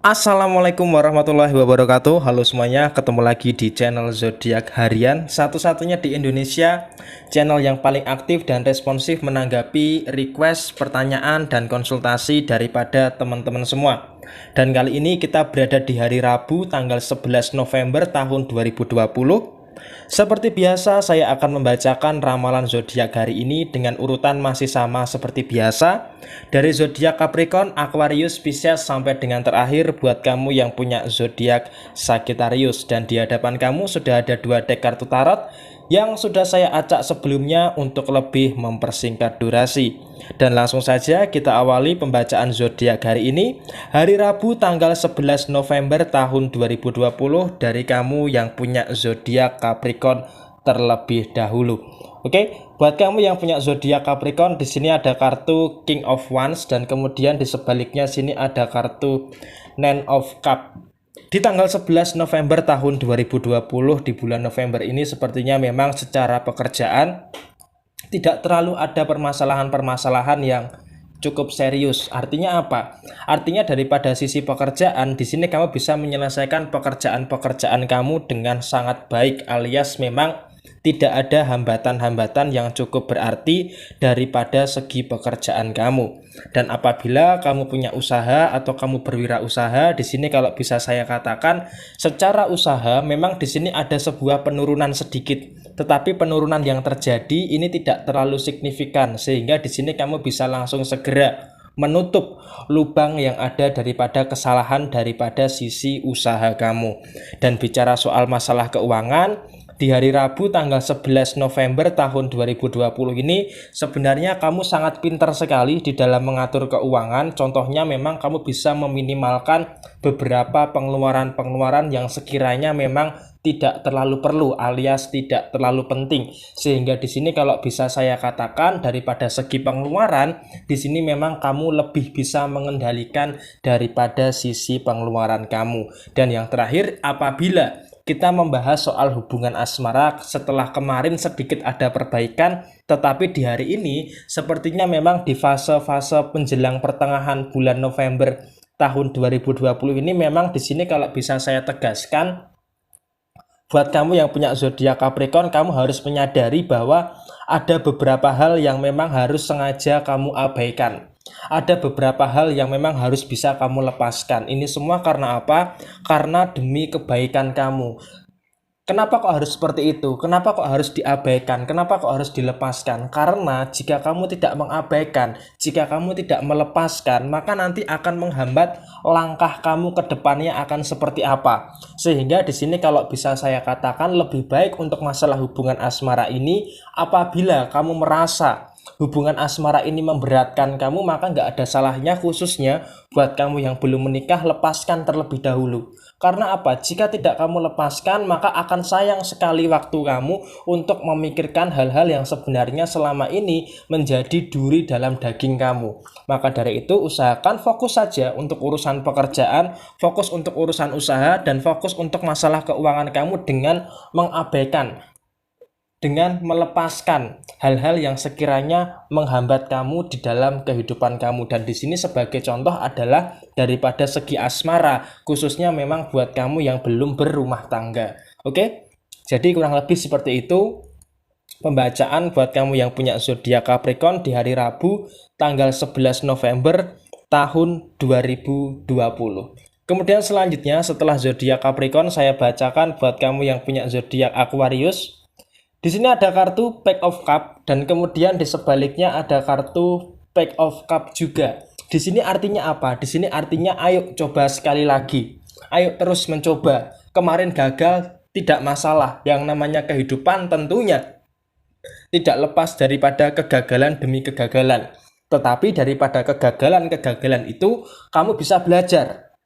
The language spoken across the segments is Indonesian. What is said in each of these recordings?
Assalamualaikum warahmatullahi wabarakatuh. Halo semuanya, ketemu lagi di channel Zodiak Harian, satu-satunya di Indonesia channel yang paling aktif dan responsif menanggapi request, pertanyaan, dan konsultasi daripada teman-teman semua. Dan kali ini kita berada di hari Rabu tanggal 11 November tahun 2020. Seperti biasa, saya akan membacakan ramalan zodiak hari ini dengan urutan masih sama seperti biasa, dari zodiak Capricorn, Aquarius, Pisces sampai dengan terakhir buat kamu yang punya zodiak Sagittarius. Dan di hadapan kamu sudah ada 2 deck kartu tarot yang sudah saya acak sebelumnya untuk lebih mempersingkat durasi. Dan langsung saja kita awali pembacaan zodiak hari ini, hari Rabu tanggal 11 November tahun 2020, dari kamu yang punya zodiak Capricorn terlebih dahulu. Oke, buat kamu yang punya zodiak Capricorn, di sini ada kartu King of Wands dan kemudian di sebaliknya sini ada kartu Nine of Cups. Di tanggal 11 November tahun 2020, di bulan November ini sepertinya memang secara pekerjaan tidak terlalu ada permasalahan-permasalahan yang cukup serius. Artinya apa? Artinya daripada sisi pekerjaan, di sini kamu bisa menyelesaikan pekerjaan-pekerjaan kamu dengan sangat baik, alias memang tidak ada hambatan-hambatan yang cukup berarti daripada segi pekerjaan kamu. Dan apabila kamu punya usaha atau kamu berwirausaha, di sini kalau bisa saya katakan secara usaha memang di sini ada sebuah penurunan sedikit, tetapi penurunan yang terjadi ini tidak terlalu signifikan, sehingga di sini kamu bisa langsung segera menutup lubang yang ada daripada kesalahan daripada sisi usaha kamu. Dan bicara soal masalah keuangan, di hari Rabu tanggal 11 November tahun 2020 ini sebenarnya kamu sangat pintar sekali di dalam mengatur keuangan. Contohnya memang kamu bisa meminimalkan beberapa pengeluaran-pengeluaran yang sekiranya memang tidak terlalu perlu alias tidak terlalu penting. Sehingga di sini kalau bisa saya katakan daripada segi pengeluaran, di sini memang kamu lebih bisa mengendalikan daripada sisi pengeluaran kamu. Dan yang terakhir, apabila kita membahas soal hubungan asmara, setelah kemarin sedikit ada perbaikan, tetapi di hari ini sepertinya memang di fase-fase menjelang pertengahan bulan November tahun 2020 ini memang di sini kalau bisa saya tegaskan, buat kamu yang punya zodiak Capricorn, kamu harus menyadari bahwa ada beberapa hal yang memang harus sengaja kamu abaikan. Ada beberapa hal yang memang harus bisa kamu lepaskan. Ini semua karena apa? Karena demi kebaikan kamu. Kenapa kok harus seperti itu? Kenapa kok harus diabaikan? Kenapa kok harus dilepaskan? Karena jika kamu tidak mengabaikan, jika kamu tidak melepaskan, maka nanti akan menghambat langkah kamu ke depannya akan seperti apa. Sehingga di sini kalau bisa saya katakan lebih baik untuk masalah hubungan asmara ini, apabila kamu merasa hubungan asmara ini memberatkan kamu, maka nggak ada salahnya khususnya buat kamu yang belum menikah, lepaskan terlebih dahulu. Karena apa? Jika tidak kamu lepaskan, maka akan sayang sekali waktu kamu untuk memikirkan hal-hal yang sebenarnya selama ini menjadi duri dalam daging kamu. Maka dari itu usahakan fokus saja untuk urusan pekerjaan, fokus untuk urusan usaha, dan fokus untuk masalah keuangan kamu dengan mengabaikan, dengan melepaskan hal-hal yang sekiranya menghambat kamu di dalam kehidupan kamu. Dan di sini sebagai contoh adalah daripada segi asmara, khususnya memang buat kamu yang belum berumah tangga. Oke? Jadi kurang lebih seperti itu pembacaan buat kamu yang punya zodiak Capricorn di hari Rabu tanggal 11 November tahun 2020. Kemudian selanjutnya setelah zodiak Capricorn, saya bacakan buat kamu yang punya zodiak Aquarius. Di sini ada kartu Pack of Cup dan kemudian di sebaliknya ada kartu Pack of Cup juga. Di sini artinya apa? Di sini artinya ayo coba sekali lagi. Ayo terus mencoba. Kemarin gagal tidak masalah. Yang namanya kehidupan tentunya tidak lepas daripada kegagalan demi kegagalan. Tetapi daripada kegagalan-kegagalan itu kamu bisa belajar.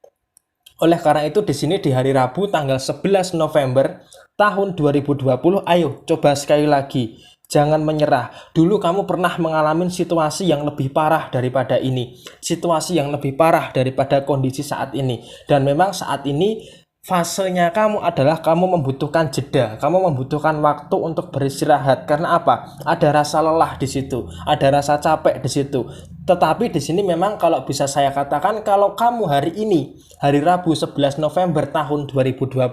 Oleh karena itu di sini di hari Rabu tanggal 11 November tahun 2020, ayo coba sekali lagi. Jangan menyerah. Dulu kamu pernah mengalami situasi yang lebih parah daripada ini. Situasi yang lebih parah daripada kondisi saat ini. Dan memang saat ini fasenya kamu adalah kamu membutuhkan jeda, kamu membutuhkan waktu untuk beristirahat. Karena apa? Ada rasa lelah di situ, ada rasa capek di situ. Tetapi di sini memang kalau bisa saya katakan, kalau kamu hari ini, hari Rabu 11 November tahun 2020,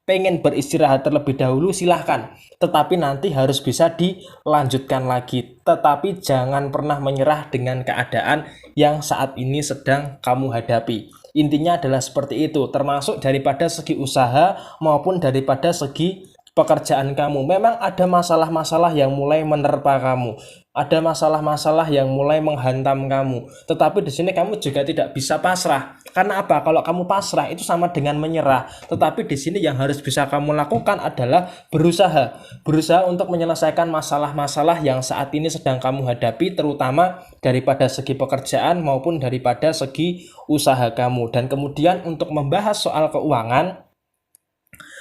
pengen beristirahat terlebih dahulu, silahkan. Tetapi nanti harus bisa dilanjutkan lagi. Tetapi jangan pernah menyerah dengan keadaan yang saat ini sedang kamu hadapi. Intinya adalah seperti itu, termasuk daripada segi usaha maupun daripada segi pekerjaan kamu. Memang ada masalah-masalah yang mulai menerpa kamu, ada masalah-masalah yang mulai menghantam kamu. Tetapi di sini kamu juga tidak bisa pasrah. Karena apa? Kalau kamu pasrah itu sama dengan menyerah. Tetapi di sini yang harus bisa kamu lakukan adalah berusaha untuk menyelesaikan masalah-masalah yang saat ini sedang kamu hadapi, terutama daripada segi pekerjaan maupun daripada segi usaha kamu. Dan kemudian untuk membahas soal keuangan,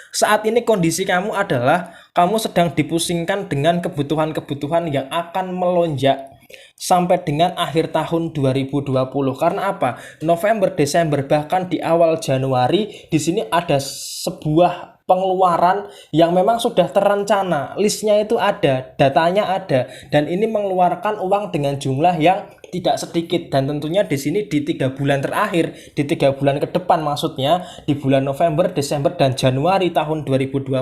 saat ini kondisi kamu adalah kamu sedang dipusingkan dengan kebutuhan-kebutuhan yang akan melonjak sampai dengan akhir tahun 2020. Karena apa? November, Desember, bahkan di awal Januari di sini ada sebuah pengeluaran yang memang sudah terencana, listnya itu ada, datanya ada, dan ini mengeluarkan uang dengan jumlah yang tidak sedikit. Dan tentunya di sini di 3 bulan terakhir, di 3 bulan ke depan, maksudnya di bulan November, Desember, dan Januari tahun 2021,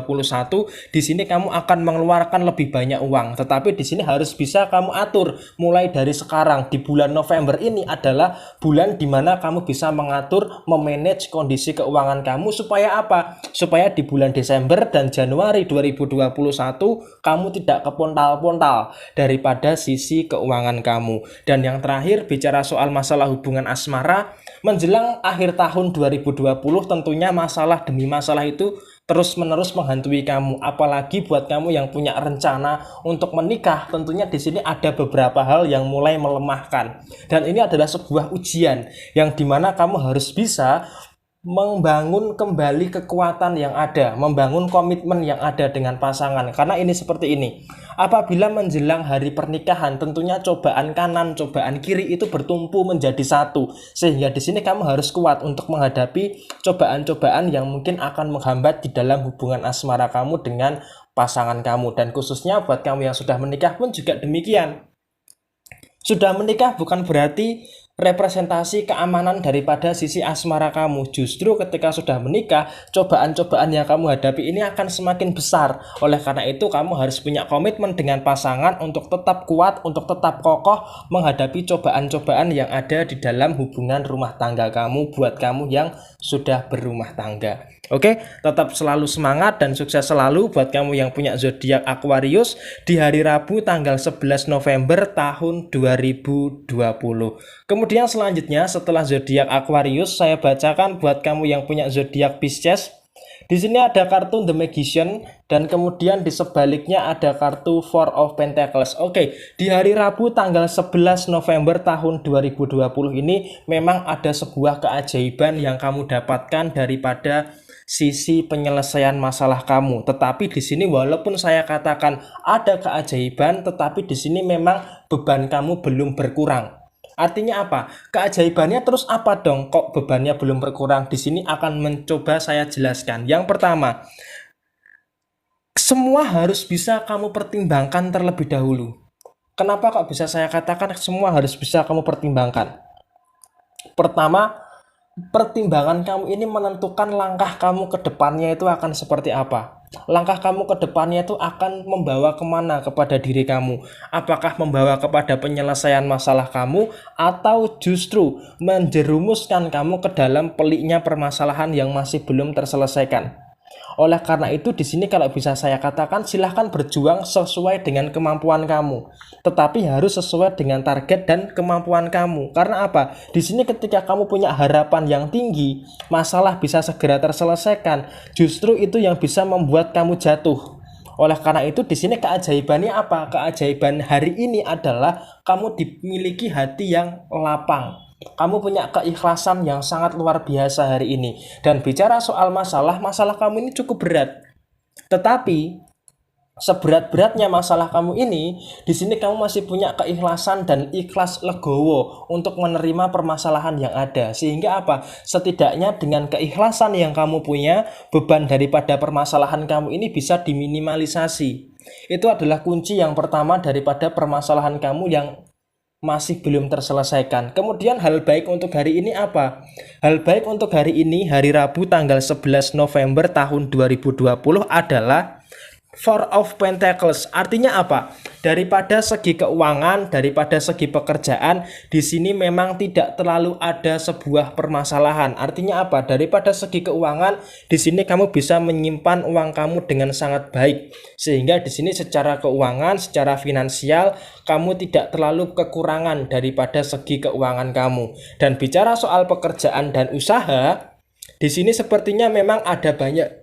di sini kamu akan mengeluarkan lebih banyak uang. Tetapi di sini harus bisa kamu atur mulai dari sekarang. Di bulan November ini adalah bulan dimana kamu bisa mengatur, memanage kondisi keuangan kamu supaya apa? Supaya di bulan Desember dan Januari 2021 kamu tidak kepontal-pontal daripada sisi keuangan kamu. Dan yang terakhir, bicara soal masalah hubungan asmara, menjelang akhir tahun 2020 tentunya masalah demi masalah itu terus-menerus menghantui kamu. Apalagi buat kamu yang punya rencana untuk menikah, tentunya di sini ada beberapa hal yang mulai melemahkan. Dan ini adalah sebuah ujian yang dimana kamu harus bisa membangun kembali kekuatan yang ada, membangun komitmen yang ada dengan pasangan. Karena ini seperti ini. Apabila menjelang hari pernikahan, tentunya cobaan kanan, cobaan kiri itu bertumpu menjadi satu. Sehingga di sini kamu harus kuat untuk menghadapi cobaan-cobaan yang mungkin akan menghambat di dalam hubungan asmara kamu dengan pasangan kamu. Dan khususnya buat kamu yang sudah menikah pun juga demikian. Sudah menikah bukan berarti representasi keamanan daripada sisi asmara kamu. Justru ketika sudah menikah, cobaan-cobaan yang kamu hadapi ini akan semakin besar. Oleh karena itu kamu harus punya komitmen dengan pasangan untuk tetap kuat, untuk tetap kokoh menghadapi cobaan-cobaan yang ada di dalam hubungan rumah tangga kamu, buat kamu yang sudah berumah tangga. Oke, tetap selalu semangat dan sukses selalu buat kamu yang punya zodiak Aquarius di hari Rabu tanggal 11 November tahun 2020. Kemudian selanjutnya setelah zodiak Aquarius, saya bacakan buat kamu yang punya zodiak Pisces. Di sini ada kartu The Magician dan kemudian di sebaliknya ada kartu Four of Pentacles. Oke, di hari Rabu tanggal 11 November tahun 2020 ini memang ada sebuah keajaiban yang kamu dapatkan daripada sisi penyelesaian masalah kamu. Tetapi di sini walaupun saya katakan ada keajaiban, tetapi di sini memang beban kamu belum berkurang. Artinya apa? Keajaibannya terus apa dong? Kok bebannya belum berkurang? Di sini akan mencoba saya jelaskan. Yang pertama, semua harus bisa kamu pertimbangkan terlebih dahulu. Kenapa kok bisa saya katakan semua harus bisa kamu pertimbangkan? Pertama, pertimbangan kamu ini menentukan langkah kamu ke depannya itu akan seperti apa. Langkah kamu ke depannya itu akan membawa kemana kepada diri kamu. Apakah membawa kepada penyelesaian masalah kamu atau justru menjerumuskan kamu ke dalam peliknya permasalahan yang masih belum terselesaikan. Oleh karena itu di sini kalau bisa saya katakan silahkan berjuang sesuai dengan kemampuan kamu. Tetapi harus sesuai dengan target dan kemampuan kamu. Karena apa? Di sini ketika kamu punya harapan yang tinggi, masalah bisa segera terselesaikan. Justru itu yang bisa membuat kamu jatuh. Oleh karena itu di sini keajaibannya apa? Keajaiban hari ini adalah kamu dimiliki hati yang lapang. Kamu punya keikhlasan yang sangat luar biasa hari ini. Dan bicara soal masalah kamu ini cukup berat. Tetapi seberat-beratnya masalah kamu ini, di sini kamu masih punya keikhlasan dan ikhlas legowo untuk menerima permasalahan yang ada. Sehingga apa? Setidaknya dengan keikhlasan yang kamu punya, beban daripada permasalahan kamu ini bisa diminimalisasi. Itu adalah kunci yang pertama daripada permasalahan kamu yang masih belum terselesaikan. Kemudian hal baik untuk hari ini apa? Hal baik untuk hari ini, hari Rabu tanggal 11 November tahun 2020 adalah Four of Pentacles. Artinya apa? Daripada segi keuangan, daripada segi pekerjaan, di sini memang tidak terlalu ada sebuah permasalahan. Artinya apa? Daripada segi keuangan, di sini kamu bisa menyimpan uang kamu dengan sangat baik. Sehingga di sini secara keuangan, secara finansial, kamu tidak terlalu kekurangan daripada segi keuangan kamu. Dan bicara soal pekerjaan dan usaha, di sini sepertinya memang ada banyak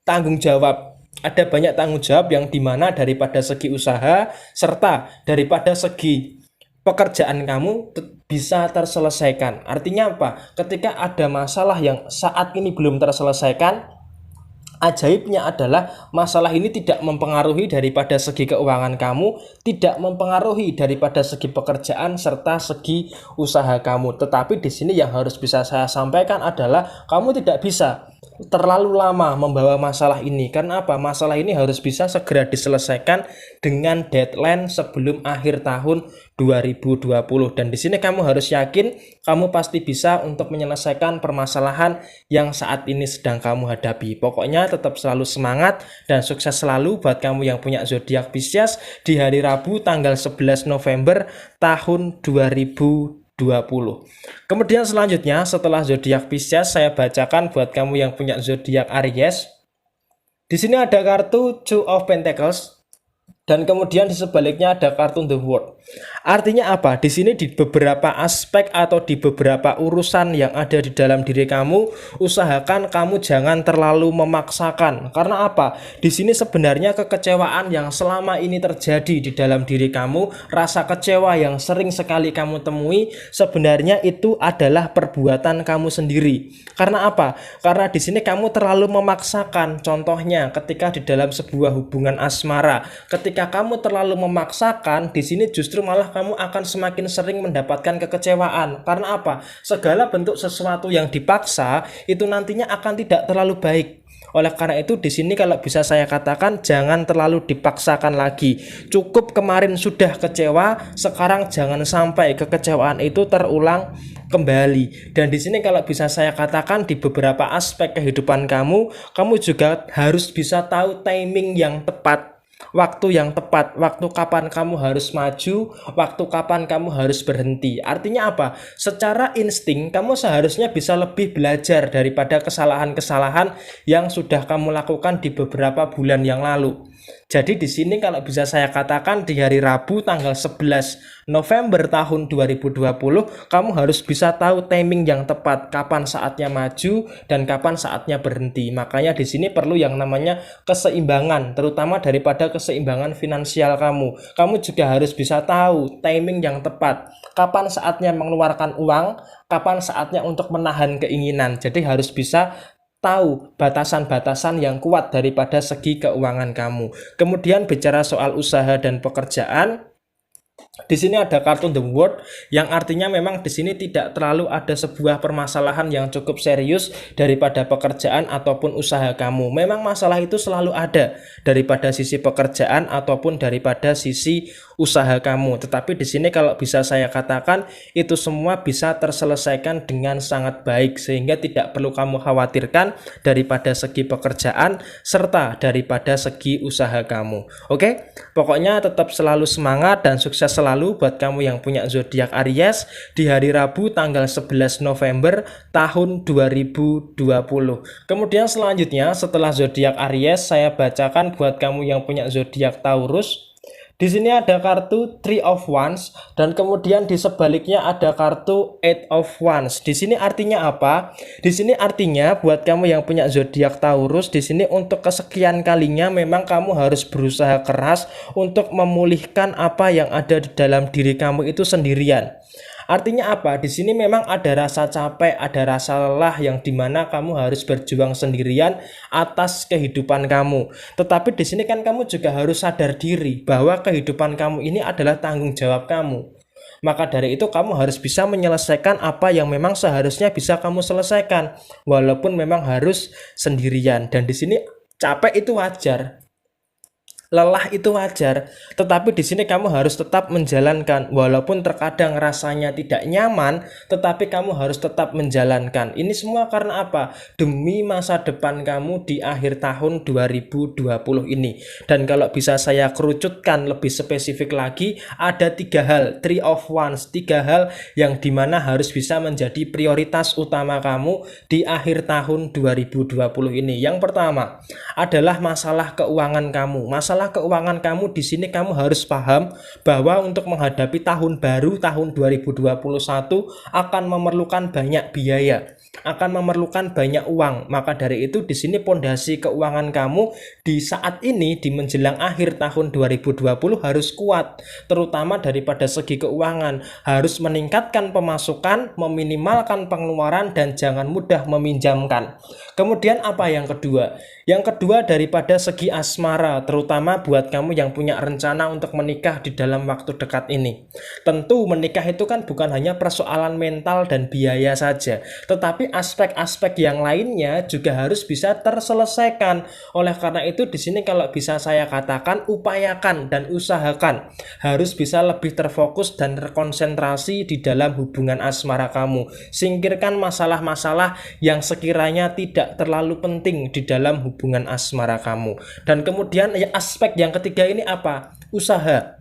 tanggung jawab. Ada banyak tanggung jawab yang dimana daripada segi usaha serta daripada segi pekerjaan kamu bisa terselesaikan. Artinya apa? Ketika ada masalah yang saat ini belum terselesaikan, ajaibnya adalah masalah ini tidak mempengaruhi daripada segi keuangan kamu, tidak mempengaruhi daripada segi pekerjaan serta segi usaha kamu. Tetapi di sini yang harus bisa saya sampaikan adalah kamu tidak bisa terlalu lama membawa masalah ini. Karena apa? Masalah ini harus bisa segera diselesaikan dengan deadline sebelum akhir tahun 2020. Dan di sini kamu harus yakin kamu pasti bisa untuk menyelesaikan permasalahan yang saat ini sedang kamu hadapi. Pokoknya tetap selalu semangat dan sukses selalu buat kamu yang punya zodiak Pisces di hari Rabu tanggal 11 November tahun 2020. Kemudian selanjutnya setelah zodiak Pisces, saya bacakan buat kamu yang punya zodiak Aries. Di sini ada kartu Two of Pentacles dan kemudian di sebaliknya ada kartu The World. Artinya apa? Di sini di beberapa aspek atau di beberapa urusan yang ada di dalam diri kamu, usahakan kamu jangan terlalu memaksakan. Karena apa? Di sini sebenarnya kekecewaan yang selama ini terjadi di dalam diri kamu, rasa kecewa yang sering sekali kamu temui, sebenarnya itu adalah perbuatan kamu sendiri. Karena apa? Karena di sini kamu terlalu memaksakan. Contohnya, ketika di dalam sebuah hubungan asmara, ketika kamu terlalu memaksakan, di sini justru malah kamu akan semakin sering mendapatkan kekecewaan. Karena apa? Segala bentuk sesuatu yang dipaksa itu nantinya akan tidak terlalu baik. Oleh karena itu di sini kalau bisa saya katakan jangan terlalu dipaksakan lagi. Cukup kemarin sudah kecewa, sekarang jangan sampai kekecewaan itu terulang kembali. Dan di sini kalau bisa saya katakan di beberapa aspek kehidupan kamu juga harus bisa tahu timing yang tepat. Waktu yang tepat, waktu kapan kamu harus maju, waktu kapan kamu harus berhenti. Artinya apa? Secara insting kamu seharusnya bisa lebih belajar daripada kesalahan-kesalahan yang sudah kamu lakukan di beberapa bulan yang lalu. Jadi di sini kalau bisa saya katakan di hari Rabu tanggal 11 November tahun 2020 kamu harus bisa tahu timing yang tepat, kapan saatnya maju dan kapan saatnya berhenti. Makanya di sini perlu yang namanya keseimbangan, terutama daripada keseimbangan finansial kamu. Kamu juga harus bisa tahu timing yang tepat, kapan saatnya mengeluarkan uang, kapan saatnya untuk menahan keinginan. Jadi harus bisa tahu batasan-batasan yang kuat daripada segi keuangan kamu. Kemudian bicara soal usaha dan pekerjaan, di sini ada kartu The World yang artinya memang di sini tidak terlalu ada sebuah permasalahan yang cukup serius daripada pekerjaan ataupun usaha kamu. Memang masalah itu selalu ada daripada sisi pekerjaan ataupun daripada sisi usaha kamu. Tetapi di sini kalau bisa saya katakan itu semua bisa terselesaikan dengan sangat baik sehingga tidak perlu kamu khawatirkan daripada segi pekerjaan serta daripada segi usaha kamu. Oke? Pokoknya tetap selalu semangat dan sukses selalu buat kamu yang punya zodiak Aries di hari Rabu tanggal 11 November tahun 2020. Kemudian selanjutnya setelah zodiak Aries saya bacakan buat kamu yang punya zodiak Taurus. Di sini ada kartu Three of Wands dan kemudian di sebaliknya ada kartu Eight of Wands. Di sini artinya apa? Di sini artinya buat kamu yang punya zodiak Taurus, di sini untuk kesekian kalinya memang kamu harus berusaha keras untuk memulihkan apa yang ada di dalam diri kamu itu sendirian. Artinya apa? Di sini memang ada rasa capek, ada rasa lelah yang dimana kamu harus berjuang sendirian atas kehidupan kamu. Tetapi di sini kan kamu juga harus sadar diri bahwa kehidupan kamu ini adalah tanggung jawab kamu. Maka dari itu kamu harus bisa menyelesaikan apa yang memang seharusnya bisa kamu selesaikan, walaupun memang harus sendirian. Dan di sini capek itu wajar. Lelah itu wajar, tetapi di sini kamu harus tetap menjalankan walaupun terkadang rasanya tidak nyaman, tetapi kamu harus tetap menjalankan. Ini semua karena apa? Demi masa depan kamu di akhir tahun 2020 ini. Dan kalau bisa saya kerucutkan lebih spesifik lagi, ada 3 hal, 3 of 1, 3 hal yang dimana harus bisa menjadi prioritas utama kamu di akhir tahun 2020 ini. Yang pertama adalah masalah keuangan kamu. Masalah keuangan kamu di sini kamu harus paham bahwa untuk menghadapi tahun baru tahun 2021 akan memerlukan banyak biaya, akan memerlukan banyak uang. Maka dari itu di sini pondasi keuangan kamu di saat ini di menjelang akhir tahun 2020 harus kuat, terutama daripada segi keuangan. Harus meningkatkan pemasukan, meminimalkan pengeluaran, dan jangan mudah meminjamkan. Kemudian apa yang kedua? Yang kedua daripada segi asmara, terutama buat kamu yang punya rencana untuk menikah di dalam waktu dekat ini. Tentu menikah itu kan bukan hanya persoalan mental dan biaya saja, tetapi aspek-aspek yang lainnya juga harus bisa terselesaikan. Oleh karena itu di sini kalau bisa saya katakan upayakan dan usahakan harus bisa lebih terfokus dan terkonsentrasi di dalam hubungan asmara kamu. Singkirkan masalah-masalah yang sekiranya tidak terlalu penting di dalam hubungan asmara kamu. Dan kemudian aspek yang ketiga ini apa? Usaha.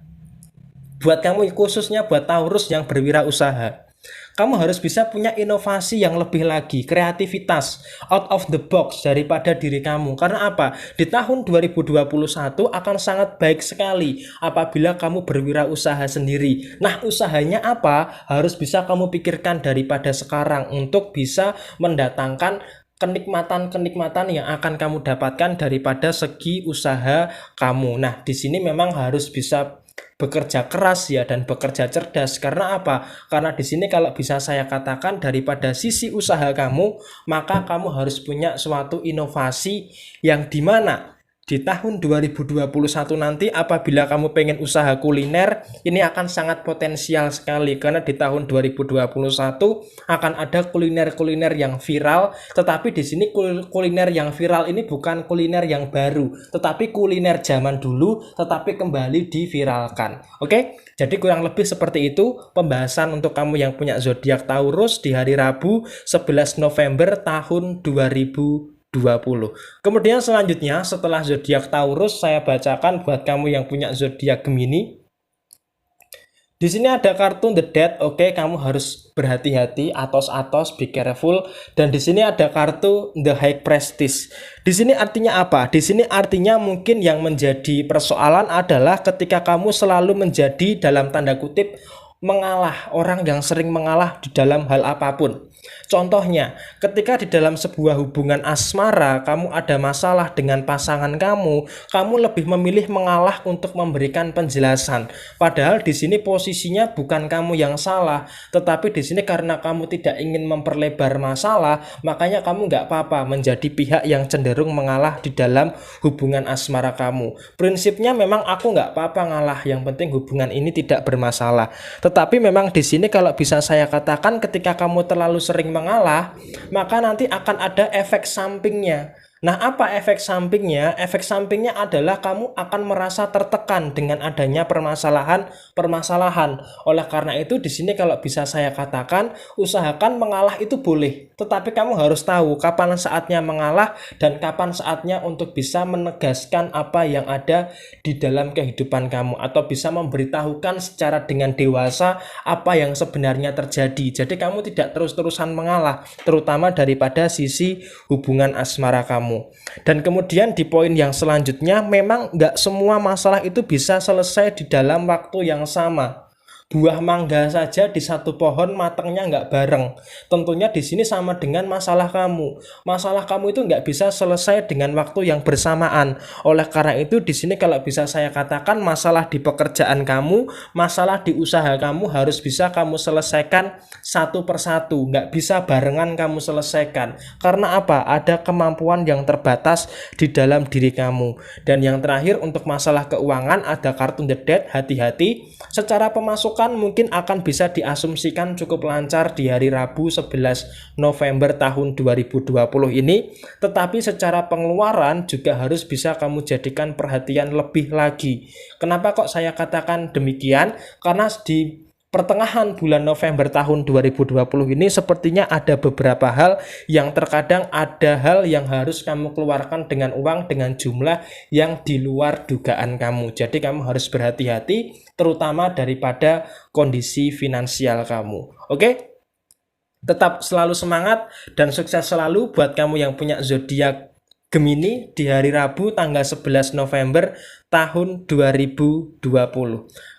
Buat kamu khususnya buat Taurus yang berwirausaha, kamu harus bisa punya inovasi yang lebih lagi, kreativitas, out of the box daripada diri kamu. Karena apa? Di tahun 2021 akan sangat baik sekali apabila kamu berwirausaha sendiri. Nah, usahanya apa? Harus bisa kamu pikirkan daripada sekarang untuk bisa mendatangkan kenikmatan-kenikmatan yang akan kamu dapatkan daripada segi usaha kamu. Nah, di sini memang harus bisa bekerja keras ya dan bekerja cerdas. Karena apa? Karena di sini kalau bisa saya katakan daripada sisi usaha kamu, maka kamu harus punya suatu inovasi yang dimana di tahun 2021 nanti apabila kamu pengen usaha kuliner, ini akan sangat potensial sekali karena di tahun 2021 akan ada kuliner-kuliner yang viral, tetapi di sini kuliner yang viral ini bukan kuliner yang baru, tetapi kuliner zaman dulu tetapi kembali diviralkan. Oke? Jadi kurang lebih seperti itu pembahasan untuk kamu yang punya zodiak Taurus di hari Rabu 11 November tahun 2020. Kemudian selanjutnya setelah zodiak Taurus saya bacakan buat kamu yang punya zodiak Gemini. Di sini ada kartu The Death. Oke, kamu harus berhati-hati, atos-atos, be careful. Dan di sini ada kartu The High Priestess. Di sini artinya apa? Di sini artinya mungkin yang menjadi persoalan adalah ketika kamu selalu menjadi dalam tanda kutip mengalah, orang yang sering mengalah di dalam hal apapun. Contohnya, ketika di dalam sebuah hubungan asmara kamu ada masalah dengan pasangan kamu lebih memilih mengalah untuk memberikan penjelasan. Padahal di sini posisinya bukan kamu yang salah, tetapi di sini karena kamu tidak ingin memperlebar masalah, makanya kamu nggak apa-apa menjadi pihak yang cenderung mengalah di dalam hubungan asmara kamu. Prinsipnya memang aku nggak apa-apa ngalah, yang penting hubungan ini tidak bermasalah. Tetapi memang di sini kalau bisa saya katakan ketika kamu terlalu sering mengalah, maka nanti akan ada efek sampingnya. Nah, apa efek sampingnya? Efek sampingnya adalah kamu akan merasa tertekan dengan adanya permasalahan. Oleh karena itu di sini kalau bisa saya katakan, usahakan mengalah itu boleh, tetapi kamu harus tahu kapan saatnya mengalah dan kapan saatnya untuk bisa menegaskan apa yang ada di dalam kehidupan kamu atau bisa memberitahukan secara dengan dewasa apa yang sebenarnya terjadi. Jadi kamu tidak terus-terusan mengalah, terutama daripada sisi hubungan asmara kamu. Dan kemudian di poin yang selanjutnya, memang nggak semua masalah itu bisa selesai di dalam waktu yang sama. buah mangga saja di satu pohon matangnya nggak bareng. Tentunya di sini sama dengan masalah kamu. Masalah kamu itu nggak bisa selesai dengan waktu yang bersamaan. Oleh karena itu di sini kalau bisa saya katakan masalah di pekerjaan kamu, masalah di usaha kamu harus bisa kamu selesaikan satu persatu. Nggak bisa barengan kamu selesaikan. Karena apa? Ada kemampuan yang terbatas di dalam diri kamu. Dan yang terakhir untuk masalah keuangan ada kartu The Death, hati-hati. Secara pemasukan mungkin akan bisa diasumsikan cukup lancar di hari Rabu 11 November tahun 2020 ini, tetapi secara pengeluaran juga harus bisa kamu jadikan perhatian lebih lagi. Kenapa kok saya katakan demikian? Karena di pertengahan bulan November tahun 2020 ini sepertinya ada beberapa hal yang terkadang ada hal yang harus kamu keluarkan dengan uang dengan jumlah yang di luar dugaan kamu. Jadi kamu harus berhati-hati terutama daripada kondisi finansial kamu. Oke? Tetap selalu semangat dan sukses selalu buat kamu yang punya zodiak Gemini di hari Rabu tanggal 11 November tahun 2020.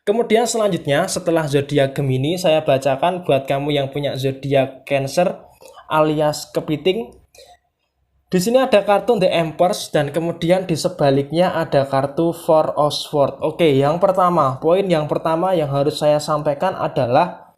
Kemudian selanjutnya setelah zodiak Gemini saya bacakan buat kamu yang punya zodiak Cancer alias kepiting. Di sini ada kartu The Empress dan kemudian di sebaliknya ada kartu Four of Swords. Oke, poin yang pertama yang harus saya sampaikan adalah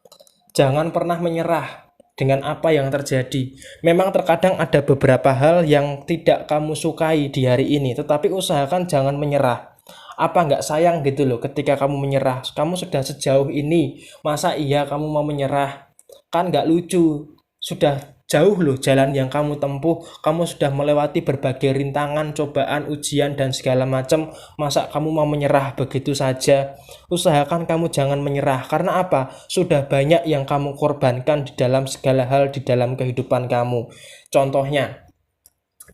jangan pernah menyerah dengan apa yang terjadi. Memang terkadang ada beberapa hal yang tidak kamu sukai di hari ini, tetapi usahakan jangan menyerah. Apa nggak sayang gitu loh ketika kamu menyerah? Kamu sudah sejauh ini, masa iya kamu mau menyerah? Kan nggak lucu. Sudah jauh loh jalan yang kamu tempuh, kamu sudah melewati berbagai rintangan, cobaan, ujian, dan segala macam. Masa kamu mau menyerah begitu saja? Usahakan kamu jangan menyerah, karena apa? Sudah banyak yang kamu korbankan di dalam segala hal di dalam kehidupan kamu. Contohnya,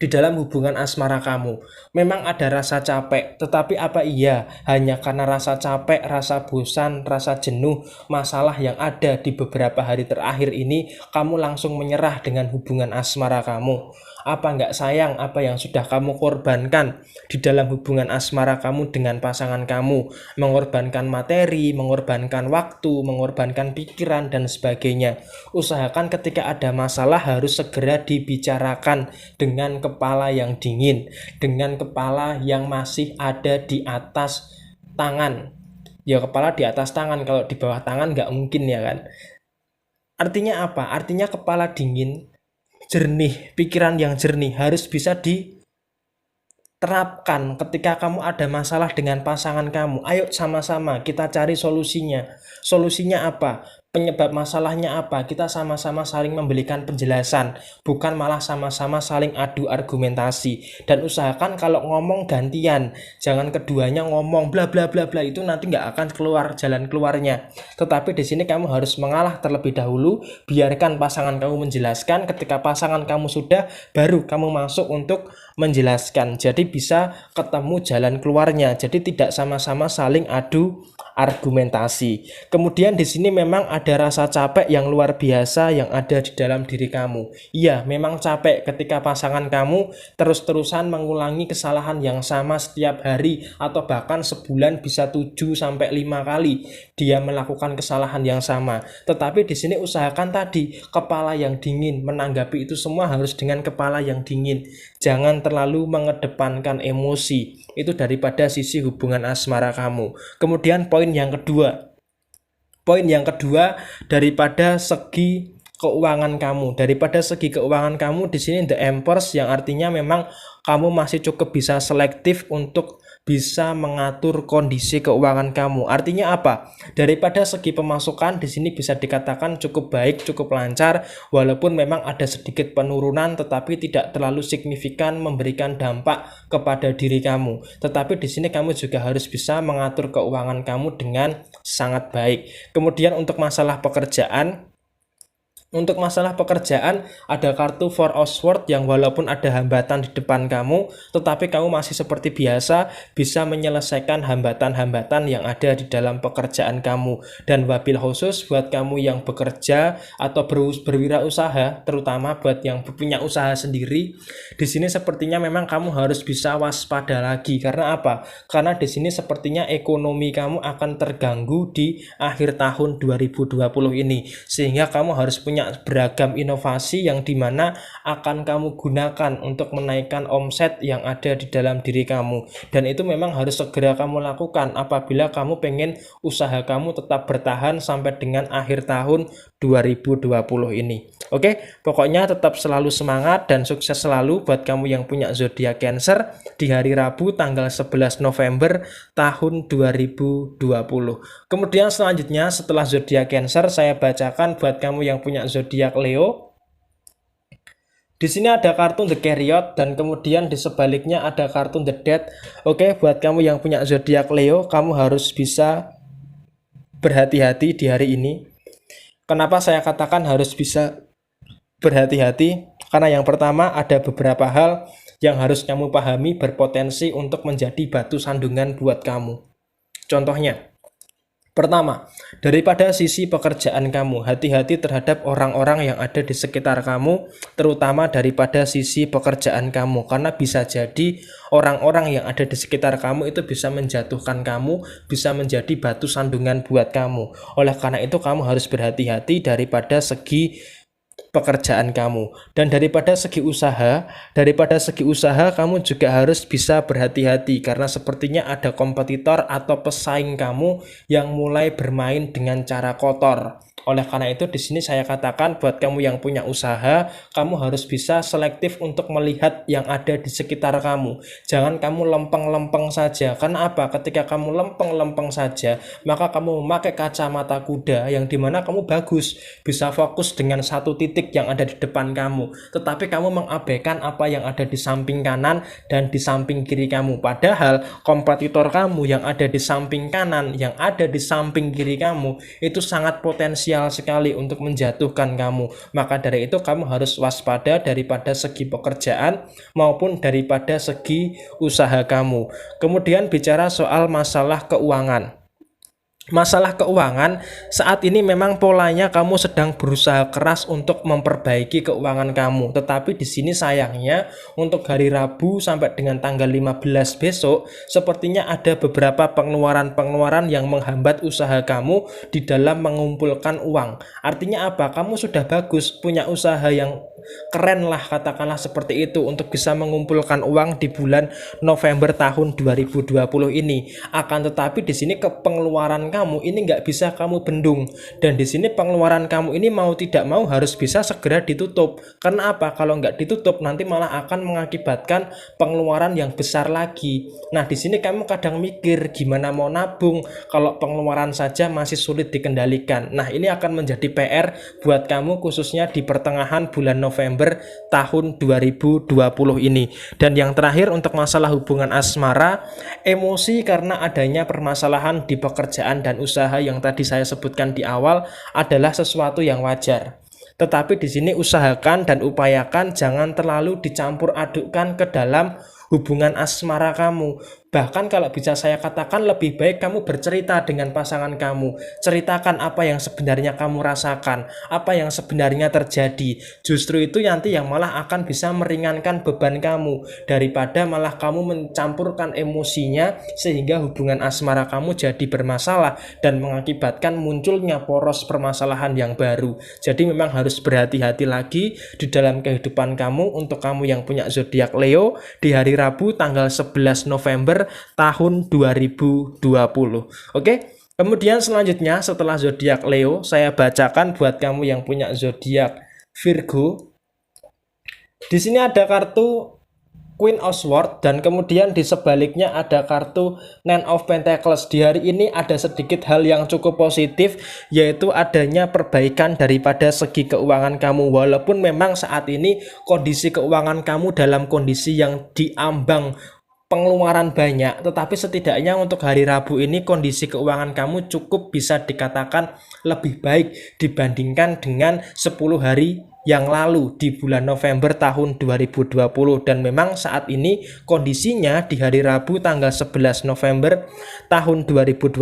di dalam hubungan asmara kamu memang ada rasa capek, tetapi apa iya hanya karena rasa capek, rasa bosan, rasa jenuh, masalah yang ada di beberapa hari terakhir ini kamu langsung menyerah dengan hubungan asmara kamu? Apa nggak sayang apa yang sudah kamu korbankan di dalam hubungan asmara kamu dengan pasangan kamu? Mengorbankan materi, mengorbankan waktu, mengorbankan pikiran, dan sebagainya. Usahakan ketika ada masalah harus segera dibicarakan dengan kepala yang dingin, dengan kepala yang masih ada di atas tangan. Ya kepala di atas tangan, kalau di bawah tangan nggak mungkin ya kan. Artinya apa? Artinya kepala dingin, jernih, pikiran yang jernih harus bisa diterapkan ketika kamu ada masalah dengan pasangan kamu. Ayo sama-sama kita cari solusinya. Solusinya apa? Penyebab masalahnya apa? Kita sama-sama saling memberikan penjelasan, bukan malah sama-sama saling adu argumentasi. Dan usahakan kalau ngomong gantian, jangan keduanya ngomong bla bla bla bla, itu nanti nggak akan keluar jalan keluarnya. Tetapi di sini kamu harus mengalah terlebih dahulu, biarkan pasangan kamu menjelaskan. Ketika pasangan kamu sudah, baru kamu masuk untuk menjelaskan. Jadi bisa ketemu jalan keluarnya. Jadi tidak sama-sama saling adu argumentasi. Kemudian di sini memang ada rasa capek yang luar biasa yang ada di dalam diri kamu. Iya, memang capek ketika pasangan kamu terus-terusan mengulangi kesalahan yang sama setiap hari atau bahkan sebulan bisa 7 sampai 5 kali dia melakukan kesalahan yang sama. Tetapi di sini usahakan tadi kepala yang dingin, menanggapi itu semua harus dengan kepala yang dingin. Jangan terlalu mengedepankan emosi. Itu daripada sisi hubungan asmara kamu. Kemudian poin yang kedua daripada segi keuangan kamu. Daripada segi keuangan kamu di sini The Empress yang artinya memang kamu masih cukup bisa selektif untuk bisa mengatur kondisi keuangan kamu. Artinya apa? Daripada segi pemasukan di sini bisa dikatakan cukup baik, cukup lancar, walaupun memang ada sedikit penurunan tetapi tidak terlalu signifikan memberikan dampak kepada diri kamu. Tetapi di sini kamu juga harus bisa mengatur keuangan kamu dengan sangat baik. Kemudian untuk masalah pekerjaan, Untuk masalah pekerjaan, ada kartu Four of Swords yang walaupun ada hambatan di depan kamu, tetapi kamu masih seperti biasa bisa menyelesaikan hambatan-hambatan yang ada di dalam pekerjaan kamu. Dan wabil khusus buat kamu yang bekerja atau berwirausaha, terutama buat yang punya usaha sendiri, di sini sepertinya memang kamu harus bisa waspada lagi. Karena apa? Karena di sini sepertinya ekonomi kamu akan terganggu di akhir tahun 2020 ini, sehingga kamu harus punya beragam inovasi yang dimana akan kamu gunakan untuk menaikkan omset yang ada di dalam diri kamu. Dan itu memang harus segera kamu lakukan apabila kamu pengen usaha kamu tetap bertahan sampai dengan akhir tahun 2020 ini. Oke, pokoknya tetap selalu semangat dan sukses selalu buat kamu yang punya zodiak Cancer di hari Rabu tanggal 11 November tahun 2020. Kemudian selanjutnya setelah zodiak Cancer, saya bacakan buat kamu yang punya zodiak Leo. Di sini ada kartu The Chariot dan kemudian di sebaliknya ada kartu The Death. Oke, buat kamu yang punya zodiak Leo, kamu harus bisa berhati-hati di hari ini. Kenapa saya katakan harus bisa berhati-hati? Karena yang pertama ada beberapa hal yang harus kamu pahami berpotensi untuk menjadi batu sandungan buat kamu. Contohnya, pertama, daripada sisi pekerjaan kamu, hati-hati terhadap orang-orang yang ada di sekitar kamu, terutama daripada sisi pekerjaan kamu, karena bisa jadi orang-orang yang ada di sekitar kamu itu bisa menjatuhkan kamu, bisa menjadi batu sandungan buat kamu. Oleh karena itu kamu harus berhati-hati daripada segi pekerjaan kamu. Dan daripada segi usaha kamu juga harus bisa berhati-hati karena sepertinya ada kompetitor atau pesaing kamu yang mulai bermain dengan cara kotor. Oleh karena itu di sini saya katakan buat kamu yang punya usaha, kamu harus bisa selektif untuk melihat yang ada di sekitar kamu. Jangan kamu lempeng-lempeng saja. Karena apa? Ketika kamu lempeng-lempeng saja, maka kamu memakai kacamata kuda yang dimana kamu bagus, bisa fokus dengan satu titik yang ada di depan kamu. Tetapi kamu mengabaikan apa yang ada di samping kanan dan di samping kiri kamu. Padahal kompetitor kamu yang ada di samping kanan, yang ada di samping kiri kamu, itu sangat potensial sekali untuk menjatuhkan kamu. Maka dari itu kamu harus waspada daripada segi pekerjaan maupun daripada segi usaha kamu. Kemudian bicara soal masalah keuangan. Masalah keuangan saat ini memang polanya kamu sedang berusaha keras untuk memperbaiki keuangan kamu, tetapi di sini sayangnya untuk hari Rabu sampai dengan tanggal 15 besok sepertinya ada beberapa pengeluaran-pengeluaran yang menghambat usaha kamu di dalam mengumpulkan uang. Artinya apa? Kamu sudah bagus punya usaha yang keren lah, katakanlah seperti itu, untuk bisa mengumpulkan uang di bulan November tahun 2020 ini. Akan tetapi di sini pengeluaran kamu ini nggak bisa kamu bendung, dan di sini pengeluaran kamu ini mau tidak mau harus bisa segera ditutup. Karena apa? Kalau nggak ditutup nanti malah akan mengakibatkan pengeluaran yang besar lagi. Nah di sini kamu kadang mikir gimana mau nabung kalau pengeluaran saja masih sulit dikendalikan. Nah ini akan menjadi PR buat kamu khususnya di pertengahan bulan November tahun 2020 ini. Dan yang terakhir untuk masalah hubungan asmara, emosi karena adanya permasalahan di pekerjaan dan usaha yang tadi saya sebutkan di awal adalah sesuatu yang wajar. Tetapi di sini usahakan dan upayakan jangan terlalu dicampur adukkan ke dalam hubungan asmara kamu. Bahkan kalau bisa saya katakan lebih baik kamu bercerita dengan pasangan kamu. Ceritakan apa yang sebenarnya kamu rasakan, apa yang sebenarnya terjadi. Justru itu nanti yang malah akan bisa meringankan beban kamu daripada malah kamu mencampurkan emosinya sehingga hubungan asmara kamu jadi bermasalah dan mengakibatkan munculnya poros permasalahan yang baru. Jadi memang harus berhati-hati lagi di dalam kehidupan kamu. Untuk kamu yang punya zodiak Leo di hari Rabu tanggal 11 November tahun 2020. Oke. Kemudian selanjutnya setelah zodiak Leo, saya bacakan buat kamu yang punya zodiak Virgo. Di sini ada kartu Queen of Swords dan kemudian di sebaliknya ada kartu Nine of Pentacles. Di hari ini ada sedikit hal yang cukup positif, yaitu adanya perbaikan daripada segi keuangan kamu. Walaupun memang saat ini kondisi keuangan kamu dalam kondisi yang diambang pengeluaran banyak, tetapi setidaknya untuk hari Rabu ini kondisi keuangan kamu cukup bisa dikatakan lebih baik dibandingkan dengan 10 hari yang lalu di bulan November tahun 2020. Dan memang saat ini kondisinya di hari Rabu tanggal 11 November tahun 2020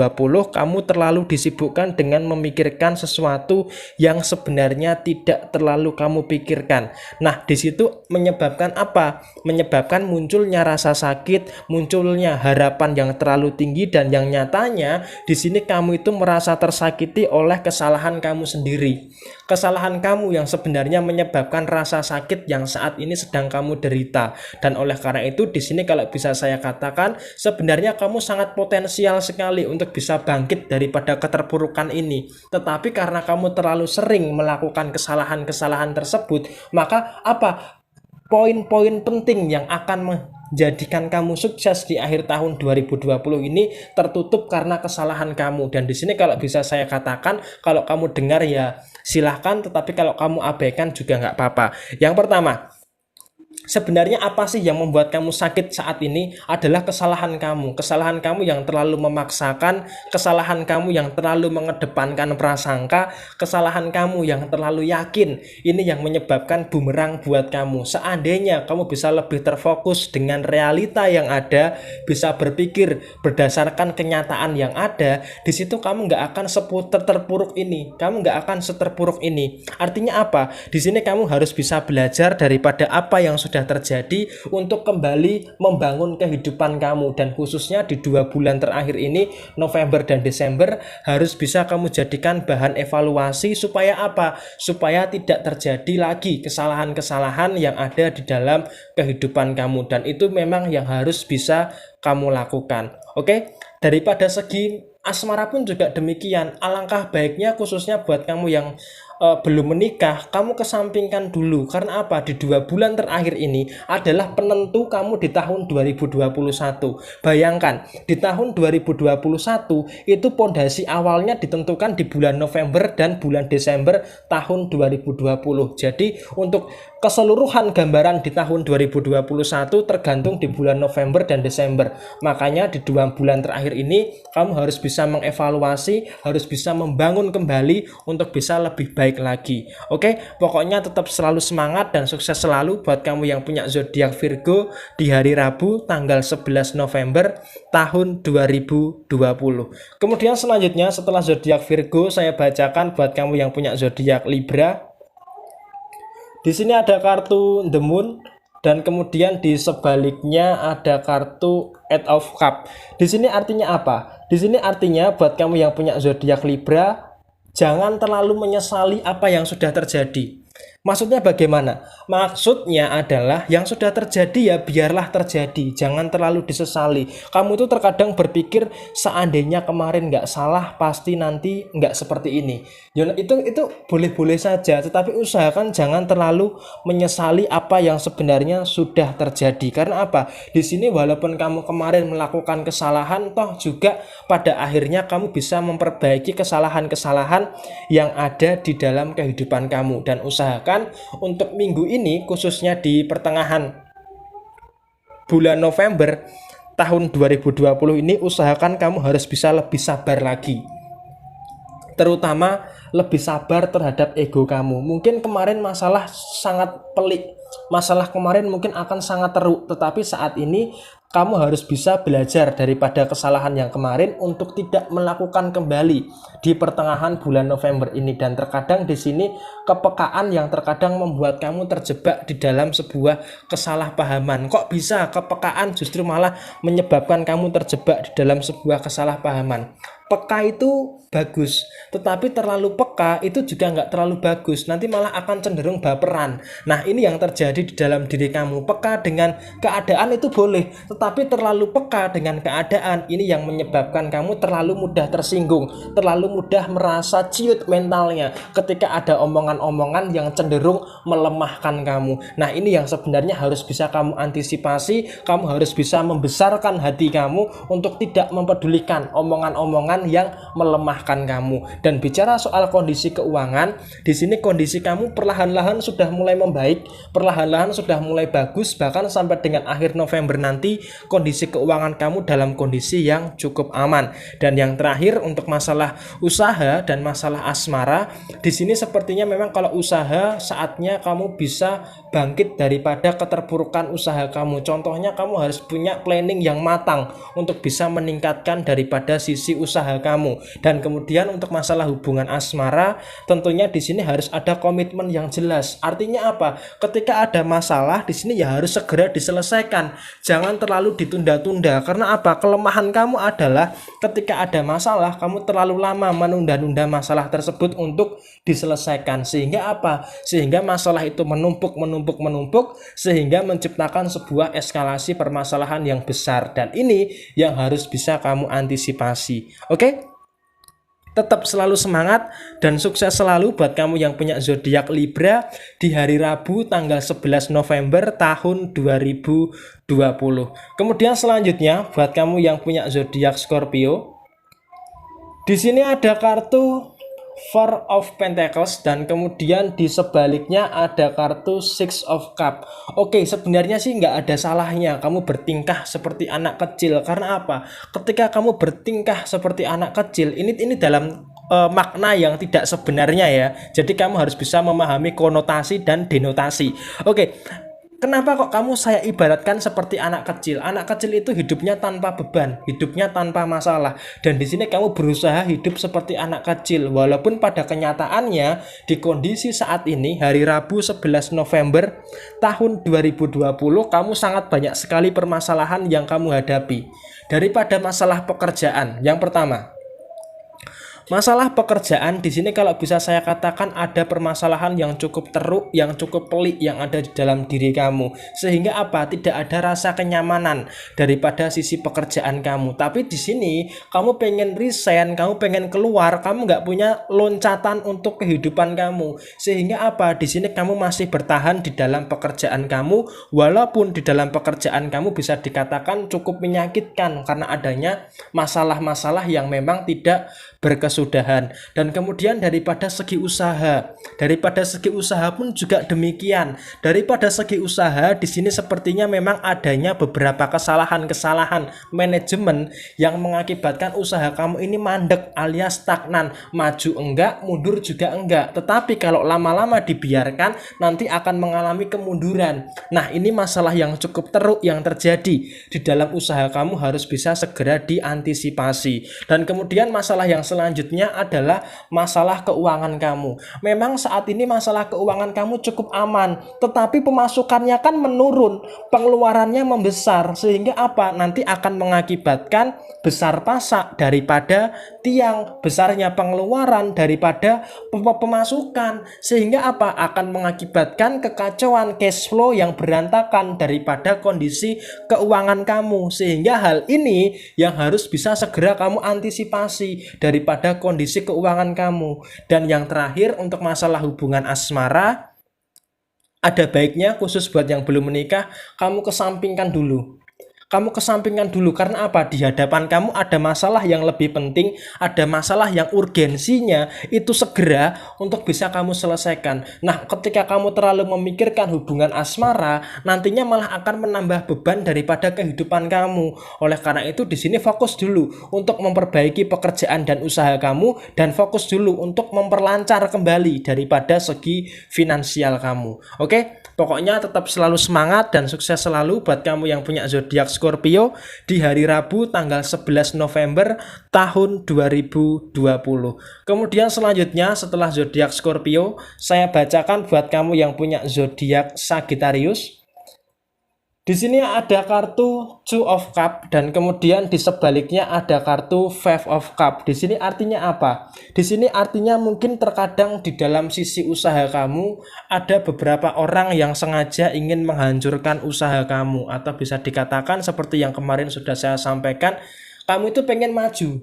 kamu terlalu disibukkan dengan memikirkan sesuatu yang sebenarnya tidak terlalu kamu pikirkan. Nah, di situ menyebabkan apa? Menyebabkan munculnya rasa sakit, munculnya harapan yang terlalu tinggi, dan yang nyatanya di sini kamu itu merasa tersakiti oleh kesalahan kamu sendiri. Kesalahan kamu yang sebenarnya menyebabkan rasa sakit yang saat ini sedang kamu derita. Dan oleh karena itu di sini kalau bisa saya katakan sebenarnya kamu sangat potensial sekali untuk bisa bangkit daripada keterpurukan ini. Tetapi karena kamu terlalu sering melakukan kesalahan-kesalahan tersebut, maka apa poin-poin penting yang akan menjadikan kamu sukses di akhir tahun 2020 ini tertutup karena kesalahan kamu. Dan di sini kalau bisa saya katakan, kalau kamu dengar ya silahkan, tetapi kalau kamu abaikan juga nggak apa-apa. Yang pertama, sebenarnya apa sih yang membuat kamu sakit saat ini? Adalah kesalahan kamu. Kesalahan kamu yang terlalu memaksakan, kesalahan kamu yang terlalu mengedepankan prasangka, kesalahan kamu yang terlalu yakin. Ini yang menyebabkan bumerang buat kamu. Seandainya kamu bisa lebih terfokus dengan realita yang ada, bisa berpikir berdasarkan kenyataan yang ada, di situ kamu nggak akan seputar terpuruk ini. Kamu nggak akan seterpuruk ini. Artinya apa? Di sini kamu harus bisa belajar daripada apa yang sudah terjadi untuk kembali membangun kehidupan kamu. Dan khususnya di 2 bulan terakhir ini, November dan Desember, harus bisa kamu jadikan bahan evaluasi supaya apa? Supaya tidak terjadi lagi kesalahan-kesalahan yang ada di dalam kehidupan kamu. Dan itu memang yang harus bisa kamu lakukan. Oke? Daripada segi asmara pun juga demikian. Alangkah baiknya khususnya buat kamu yang belum menikah, kamu kesampingkan dulu. Karena apa? Di 2 bulan terakhir ini adalah penentu kamu di tahun 2021. Bayangkan, di tahun 2021 itu pondasi awalnya ditentukan di bulan November dan bulan Desember tahun 2020. Jadi untuk keseluruhan gambaran di tahun 2021 tergantung di bulan November dan Desember. Makanya di 2 bulan terakhir ini kamu harus bisa mengevaluasi, harus bisa membangun kembali untuk bisa lebih baik lagi. Oke, pokoknya tetap selalu semangat dan sukses selalu buat kamu yang punya zodiak Virgo di hari Rabu tanggal 11 November tahun 2020. Kemudian selanjutnya setelah zodiak Virgo, saya bacakan buat kamu yang punya zodiak Libra. Di sini ada kartu The Moon, dan kemudian di sebaliknya ada kartu Eight of Cups. Di sini artinya apa? Di sini artinya buat kamu yang punya zodiak Libra, jangan terlalu menyesali apa yang sudah terjadi. Maksudnya bagaimana? Maksudnya adalah yang sudah terjadi ya biarlah terjadi, jangan terlalu disesali. Kamu itu terkadang berpikir seandainya kemarin nggak salah pasti nanti nggak seperti ini. Ya, itu boleh-boleh saja, tetapi usahakan jangan terlalu menyesali apa yang sebenarnya sudah terjadi. Karena apa? Di sini walaupun kamu kemarin melakukan kesalahan, toh juga pada akhirnya kamu bisa memperbaiki kesalahan-kesalahan yang ada di dalam kehidupan kamu. Dan usahakan untuk minggu ini khususnya di pertengahan bulan November tahun 2020 ini, usahakan kamu harus bisa lebih sabar lagi, terutama lebih sabar terhadap ego kamu. Mungkin kemarin masalah sangat pelik, masalah kemarin mungkin akan sangat teruk, tetapi saat ini kamu harus bisa belajar daripada kesalahan yang kemarin untuk tidak melakukan kembali di pertengahan bulan November ini. Dan terkadang di sini kepekaan yang terkadang membuat kamu terjebak di dalam sebuah kesalahpahaman. Kok bisa kepekaan justru malah menyebabkan kamu terjebak di dalam sebuah kesalahpahaman? Peka itu bagus, tetapi terlalu peka itu juga nggak terlalu bagus, nanti malah akan cenderung baperan. Nah, ini yang terjadi di dalam diri kamu. Peka dengan keadaan itu boleh, tetapi terlalu peka dengan keadaan ini yang menyebabkan kamu terlalu mudah tersinggung, terlalu mudah merasa ciut mentalnya ketika ada omongan-omongan yang cenderung melemahkan kamu. Nah, ini yang sebenarnya harus bisa kamu antisipasi. Kamu harus bisa membesarkan hati kamu untuk tidak mempedulikan omongan-omongan yang melemahkan kamu. Dan bicara soal kondisi keuangan, di sini kondisi kamu perlahan-lahan sudah mulai membaik, perlahan-lahan sudah mulai bagus, bahkan sampai dengan akhir November nanti kondisi keuangan kamu dalam kondisi yang cukup aman. Dan yang terakhir untuk masalah usaha dan masalah asmara, di sini sepertinya memang kalau usaha saatnya kamu bisa bangkit daripada keterpurukan usaha kamu. Contohnya kamu harus punya planning yang matang untuk bisa meningkatkan daripada sisi usaha kamu. Dan kemudian untuk masalah hubungan asmara, tentunya di sini harus ada komitmen yang jelas. Artinya apa? Ketika ada masalah di sini ya harus segera diselesaikan. Jangan terlalu ditunda-tunda. Karena apa? Kelemahan kamu adalah ketika ada masalah, kamu terlalu lama menunda-nunda masalah tersebut untuk diselesaikan. Sehingga apa? Sehingga masalah itu menumpuk sehingga menciptakan sebuah eskalasi permasalahan yang besar. Dan ini yang harus bisa kamu antisipasi. Oke? Tetap selalu semangat dan sukses selalu buat kamu yang punya zodiak Libra di hari Rabu tanggal 11 November tahun 2020. Kemudian selanjutnya buat kamu yang punya zodiak Scorpio, di sini ada kartu Four of Pentacles dan kemudian di sebaliknya ada kartu Six of Cup. Oke, sebenarnya sih nggak ada salahnya kamu bertingkah seperti anak kecil. Karena apa? Ketika kamu bertingkah seperti anak kecil, ini dalam makna yang tidak sebenarnya ya. Jadi kamu harus bisa memahami konotasi dan denotasi. Oke. Kenapa kok kamu saya ibaratkan seperti anak kecil? Anak kecil itu hidupnya tanpa beban, hidupnya tanpa masalah. Dan di sini kamu berusaha hidup seperti anak kecil. Walaupun pada kenyataannya di kondisi saat ini hari Rabu 11 November tahun 2020 kamu sangat banyak sekali permasalahan yang kamu hadapi. Daripada masalah pekerjaan, yang pertama, masalah pekerjaan di sini kalau bisa saya katakan ada permasalahan yang cukup teruk, yang cukup pelik yang ada di dalam diri kamu. Sehingga apa? Tidak ada rasa kenyamanan daripada sisi pekerjaan kamu. Tapi di sini kamu pengen resign, kamu pengen keluar, kamu nggak punya loncatan untuk kehidupan kamu. Sehingga apa? Di sini kamu masih bertahan di dalam pekerjaan kamu, walaupun di dalam pekerjaan kamu bisa dikatakan cukup menyakitkan karena adanya masalah-masalah yang memang tidak berkesudahan. Dan kemudian daripada segi usaha pun juga demikian. Daripada segi usaha di sini sepertinya memang adanya beberapa kesalahan-kesalahan manajemen yang mengakibatkan usaha kamu ini mandek alias stagnan, maju enggak, mundur juga enggak. Tetapi kalau lama-lama dibiarkan nanti akan mengalami kemunduran. Nah, ini masalah yang cukup teruk yang terjadi di dalam usaha kamu, harus bisa segera diantisipasi. Dan kemudian masalah yang selanjutnya adalah masalah keuangan kamu. Memang saat ini masalah keuangan kamu cukup aman, tetapi pemasukannya kan menurun, pengeluarannya membesar, sehingga apa? Nanti akan mengakibatkan besar pasak daripada tiang, besarnya pengeluaran daripada pemasukan, sehingga apa? Akan mengakibatkan kekacauan cash flow yang berantakan daripada kondisi keuangan kamu. Sehingga hal ini yang harus bisa segera kamu antisipasi daripada kondisi keuangan kamu. Dan yang terakhir untuk masalah hubungan asmara, ada baiknya khusus buat yang belum menikah kamu kesampingkan dulu. Karena apa? Di hadapan kamu ada masalah yang lebih penting, ada masalah yang urgensinya itu segera untuk bisa kamu selesaikan. Nah, ketika kamu terlalu memikirkan hubungan asmara, nantinya malah akan menambah beban daripada kehidupan kamu. Oleh karena itu di sini fokus dulu untuk memperbaiki pekerjaan dan usaha kamu, dan fokus dulu untuk memperlancar kembali daripada segi finansial kamu. Oke? Pokoknya tetap selalu semangat dan sukses selalu buat kamu yang punya zodiak Scorpio di hari Rabu tanggal 11 November tahun 2020. Kemudian selanjutnya setelah zodiak Scorpio, saya bacakan buat kamu yang punya zodiak Sagittarius. Di sini ada kartu Two of Cup dan kemudian di sebaliknya ada kartu Five of Cup. Di sini artinya apa? Di sini artinya mungkin terkadang di dalam sisi usaha kamu ada beberapa orang yang sengaja ingin menghancurkan usaha kamu, atau bisa dikatakan seperti yang kemarin sudah saya sampaikan, kamu itu pengen maju.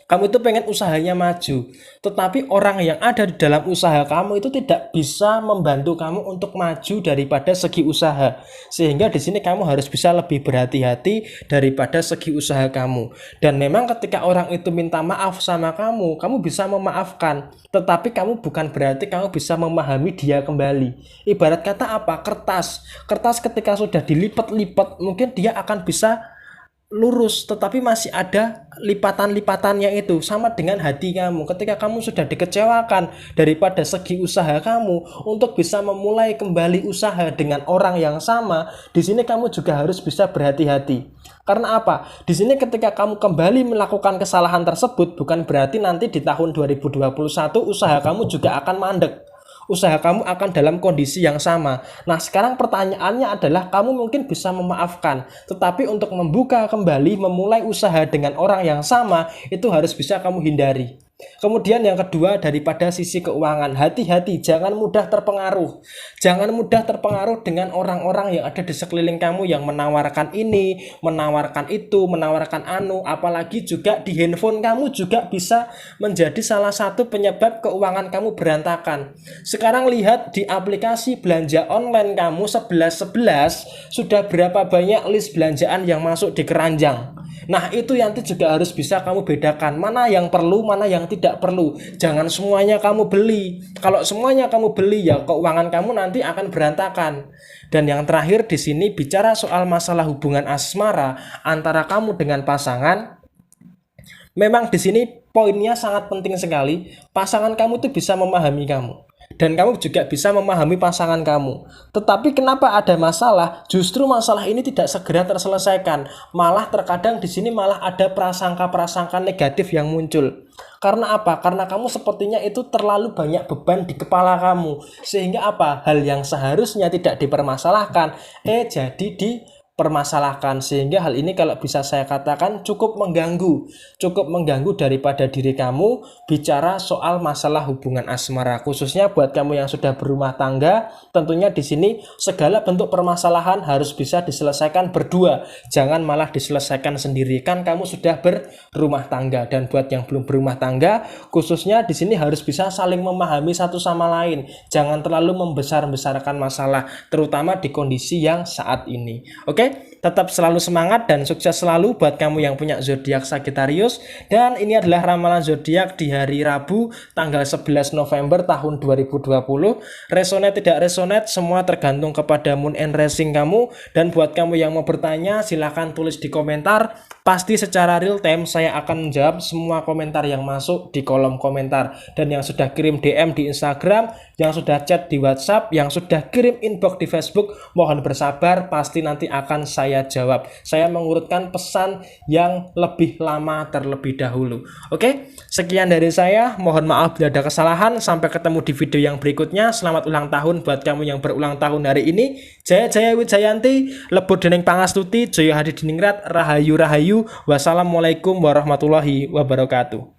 Kamu itu pengen usahanya maju, tetapi orang yang ada di dalam usaha kamu itu tidak bisa membantu kamu untuk maju daripada segi usaha. Sehingga di sini kamu harus bisa lebih berhati-hati daripada segi usaha kamu. Dan memang ketika orang itu minta maaf sama kamu bisa memaafkan. Tetapi kamu bukan berarti kamu bisa memahami dia kembali. Ibarat kata apa? Kertas. Kertas ketika sudah dilipat-lipat, mungkin dia akan bisa lurus, tetapi masih ada lipatan-lipatannya. Itu sama dengan hati kamu. Ketika kamu sudah dikecewakan daripada segi usaha kamu, untuk bisa memulai kembali usaha dengan orang yang sama, di sini kamu juga harus bisa berhati-hati. Karena apa? Di sini ketika kamu kembali melakukan kesalahan tersebut, bukan berarti nanti di tahun 2021 usaha kamu juga akan mandek. Usaha kamu akan dalam kondisi yang sama. Nah, sekarang pertanyaannya adalah kamu mungkin bisa memaafkan, tetapi untuk membuka kembali, memulai usaha dengan orang yang sama, itu harus bisa kamu hindari. Kemudian yang kedua, daripada sisi keuangan, hati-hati, jangan mudah terpengaruh. Jangan mudah terpengaruh dengan orang-orang yang ada di sekeliling kamu yang menawarkan ini, menawarkan itu, menawarkan anu, apalagi juga di handphone kamu juga bisa menjadi salah satu penyebab keuangan kamu berantakan. Sekarang lihat di aplikasi belanja online kamu 1111 sudah berapa banyak list belanjaan yang masuk di keranjang. Nah, itu nanti juga harus bisa kamu bedakan mana yang perlu, mana yang tidak perlu. Jangan semuanya kamu beli. Kalau semuanya kamu beli, ya keuangan kamu nanti akan berantakan. Dan yang terakhir di sini bicara soal masalah hubungan asmara antara kamu dengan pasangan. Memang di sini poinnya sangat penting sekali. Pasangan kamu itu bisa memahami kamu. Dan kamu juga bisa memahami pasangan kamu. Tetapi kenapa ada masalah? Justru masalah ini tidak segera terselesaikan. Malah terkadang di sini malah ada prasangka-prasangka negatif yang muncul. Karena apa? Karena kamu sepertinya itu terlalu banyak beban di kepala kamu. Sehingga apa? Hal yang seharusnya tidak dipermasalahkan, jadi dipermasalahkan. Sehingga hal ini kalau bisa saya katakan cukup mengganggu daripada diri kamu bicara soal masalah hubungan asmara. Khususnya buat kamu yang sudah berumah tangga, tentunya di sini segala bentuk permasalahan harus bisa diselesaikan berdua, jangan malah diselesaikan sendiri. Kan kamu sudah berumah tangga. Dan buat yang belum berumah tangga, khususnya di sini harus bisa saling memahami satu sama lain. Jangan terlalu membesar-besarkan masalah, terutama di kondisi yang saat ini. Oke? Tetap selalu semangat dan sukses selalu buat kamu yang punya zodiak Sagittarius. Dan ini adalah ramalan zodiak di hari Rabu tanggal 11 November tahun 2020. Resonate tidak resonate semua tergantung kepada moon and rising kamu. Dan buat kamu yang mau bertanya, silahkan tulis di komentar. Pasti secara real time saya akan menjawab semua komentar yang masuk di kolom komentar. Dan yang sudah kirim DM di Instagram, yang sudah chat di WhatsApp, yang sudah kirim inbox di Facebook, mohon bersabar, pasti nanti akan saya jawab. Saya mengurutkan pesan yang lebih lama terlebih dahulu. Oke, sekian dari saya. Mohon maaf bila ada kesalahan. Sampai ketemu di video yang berikutnya. Selamat ulang tahun buat kamu yang berulang tahun hari ini. Jaya Jaya Wijayanti, Lebur Dening Pangastuti, Joyo Hadi Diningrat, Rahayu Rahayu. Wassalamualaikum warahmatullahi wabarakatuh.